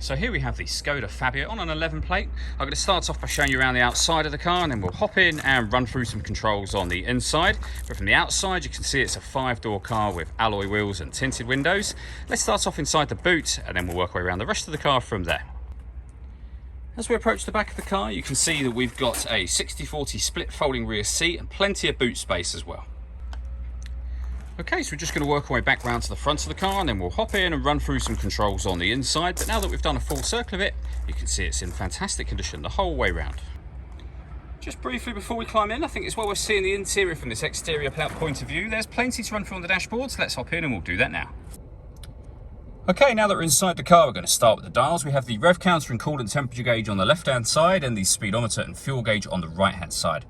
So here we have the Skoda Fabia on an 11 plate. I'm going to start off by showing you around the outside of the car, and then we'll hop in and run through some controls on the inside. But from the outside you can see it's a 5-door car with alloy wheels and tinted windows. Let's start off inside the boot and then we'll work our way around the rest of the car from there. As we approach the back of the car, you can see that we've got a 60/40 split folding rear seat and plenty of boot space as well. Okay, so we're just going to work our way back round to the front of the car and then we'll hop in and run through some controls on the inside. But now that we've done a full circle of it, you can see it's in fantastic condition the whole way round. Just briefly before we climb in, I think it's while we're seeing the interior from this exterior point of view, there's plenty to run through on the dashboard, so let's hop in and we'll do that now. Okay, now that we're inside the car, we're going to start with the dials. We have the rev counter and coolant temperature gauge on the left-hand side and the speedometer and fuel gauge on the right-hand side.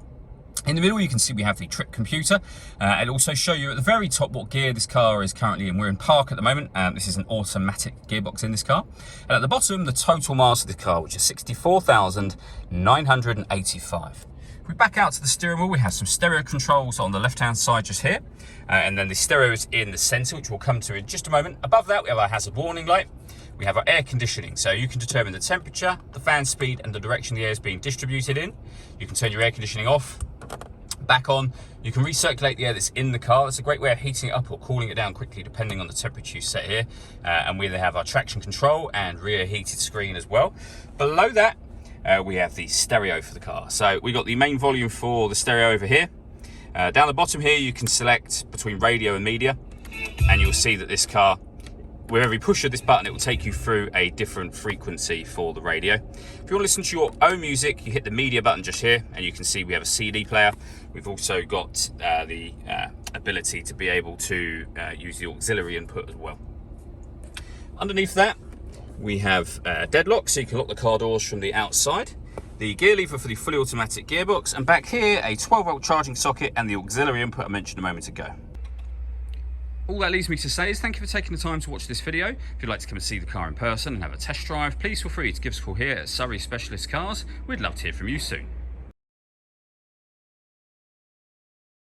In the middle, you can see we have the trip computer. It'll also show you at the very top what gear this car is currently in. We're in park at the moment. This is an automatic gearbox in this car. And at the bottom, the total mass of the car, which is 64,985. If we back out to the steering wheel, we have some stereo controls on the left-hand side just here. And then the stereo is in the center, which we'll come to in just a moment. Above that, we have our hazard warning light. We have our air conditioning, so you can determine the temperature, the fan speed, and the direction the air is being distributed in. You can turn your air conditioning off, back on. You can recirculate the air that's in the car. It's a great way of heating it up or cooling it down quickly depending on the temperature you set here. And we then have our traction control and rear heated screen as well. Below that, we have the stereo for the car. So we got the main volume for the stereo over here. Down the bottom here, you can select between radio and media, and you'll see that this car, with every push of this button, it will take you through a different frequency for the radio. If you want to listen to your own music, you hit the media button just here, and you can see we have a CD player. We've also got the ability to be able to use the auxiliary input as well. Underneath that, we have deadlock, so you can lock the car doors from the outside. The gear lever for the fully automatic gearbox, and back here, a 12-volt charging socket and the auxiliary input I mentioned a moment ago. All that leaves me to say is thank you for taking the time to watch this video. If you'd like to come and see the car in person and have a test drive, please feel free to give us a call here at Surrey Specialist Cars. We'd love to hear from you soon.